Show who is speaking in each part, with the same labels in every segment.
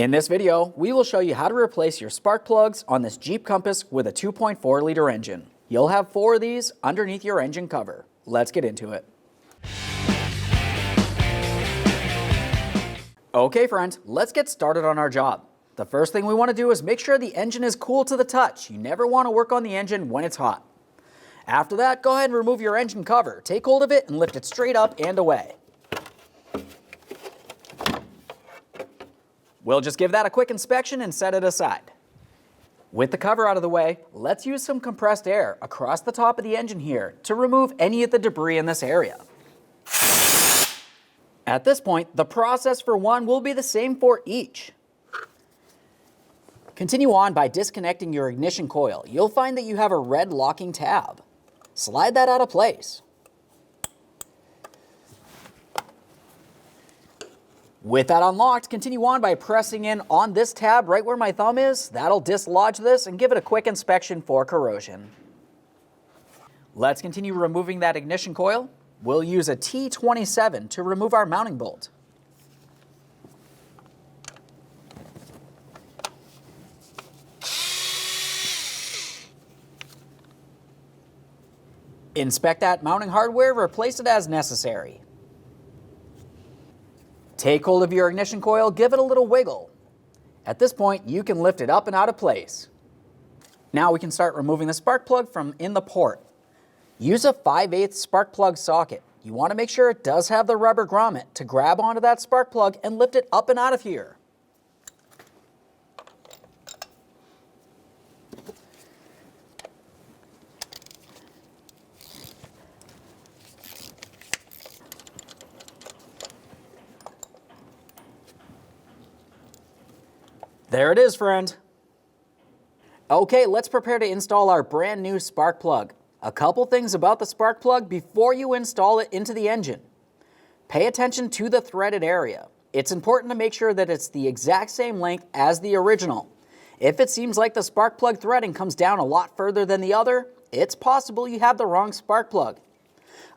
Speaker 1: In this video, we will show you how to replace your spark plugs on this Jeep Compass with a 2.4 liter engine. You'll have 4 of these underneath your engine cover. Let's get into it. Okay friends, let's get started on our job. The first thing we want to do is make sure the engine is cool to the touch. You never want to work on the engine when it's hot. After that, go ahead and remove your engine cover. Take hold of it and lift it straight up and away. We'll just give that a quick inspection and set it aside. With the cover out of the way, let's use some compressed air across the top of the engine here to remove any of the debris in this area. At this point, the process for one will be the same for each. Continue on by disconnecting your ignition coil. You'll find that you have a red locking tab. Slide that out of place. With that unlocked, continue on by pressing in on this tab right where my thumb is. That'll dislodge this and give it a quick inspection for corrosion. Let's continue removing that ignition coil. We'll use a T27 to remove our mounting bolt. Inspect that mounting hardware, replace it as necessary. Take hold of your ignition coil, give it a little wiggle. At this point, you can lift it up and out of place. Now we can start removing the spark plug from in the port. Use a 5/8 spark plug socket. You want to make sure it does have the rubber grommet to grab onto that spark plug and lift it up and out of here. There it is, friend. Okay, let's prepare to install our brand new spark plug. A couple things about the spark plug before you install it into the engine. Pay attention to the threaded area. It's important to make sure that it's the exact same length as the original. If it seems like the spark plug threading comes down a lot further than the other, it's possible you have the wrong spark plug.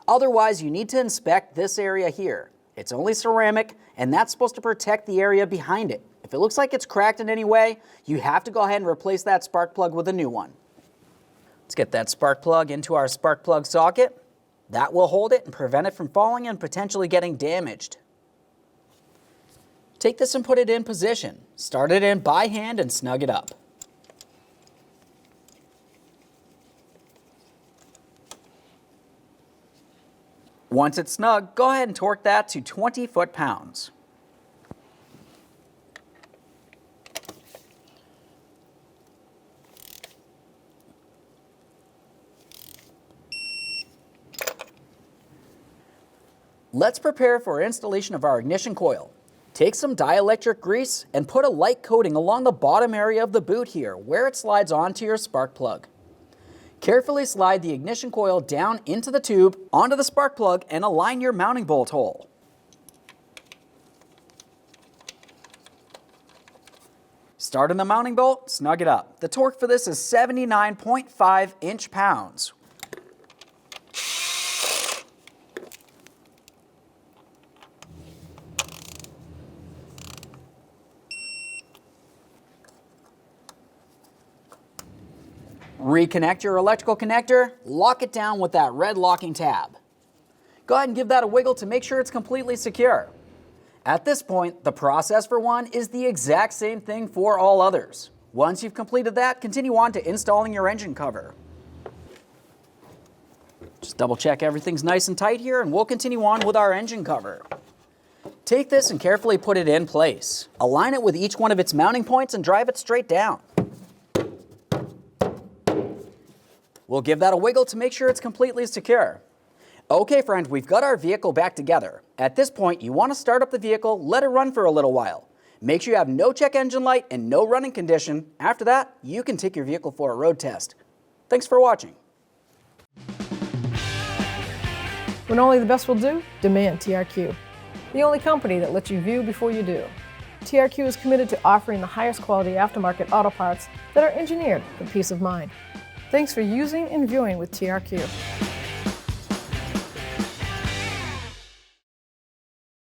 Speaker 1: Otherwise, you need to inspect this area here. It's only ceramic, and that's supposed to protect the area behind it. If it looks like it's cracked in any way, you have to go ahead and replace that spark plug with a new one. Let's get that spark plug into our spark plug socket. That will hold it and prevent it from falling and potentially getting damaged. Take this and put it in position. Start it in by hand and snug it up. Once it's snug, go ahead and torque that to 20 foot-pounds. Let's prepare for installation of our ignition coil. Take some dielectric grease and put a light coating along the bottom area of the boot here where it slides onto your spark plug. Carefully slide the ignition coil down into the tube, onto the spark plug, and align your mounting bolt hole. Start in the mounting bolt, snug it up. The torque for this is 79.5 inch-pounds. Reconnect your electrical connector, lock it down with that red locking tab. Go ahead and give that a wiggle to make sure it's completely secure. At this point, the process for one is the exact same thing for all others. Once you've completed that, continue on to installing your engine cover. Just double check everything's nice and tight here and we'll continue on with our engine cover. Take this and carefully put it in place. Align it with each one of its mounting points and drive it straight down. We'll give that a wiggle to make sure it's completely secure. Okay friend, we've got our vehicle back together. At this point, you want to start up the vehicle, let it run for a little while. Make sure you have no check engine light and no running condition. After that, you can take your vehicle for a road test. Thanks for watching.
Speaker 2: When only the best will do, demand TRQ. The only company that lets you view before you do. TRQ is committed to offering the highest quality aftermarket auto parts that are engineered for peace of mind. Thanks for using and viewing with TRQ.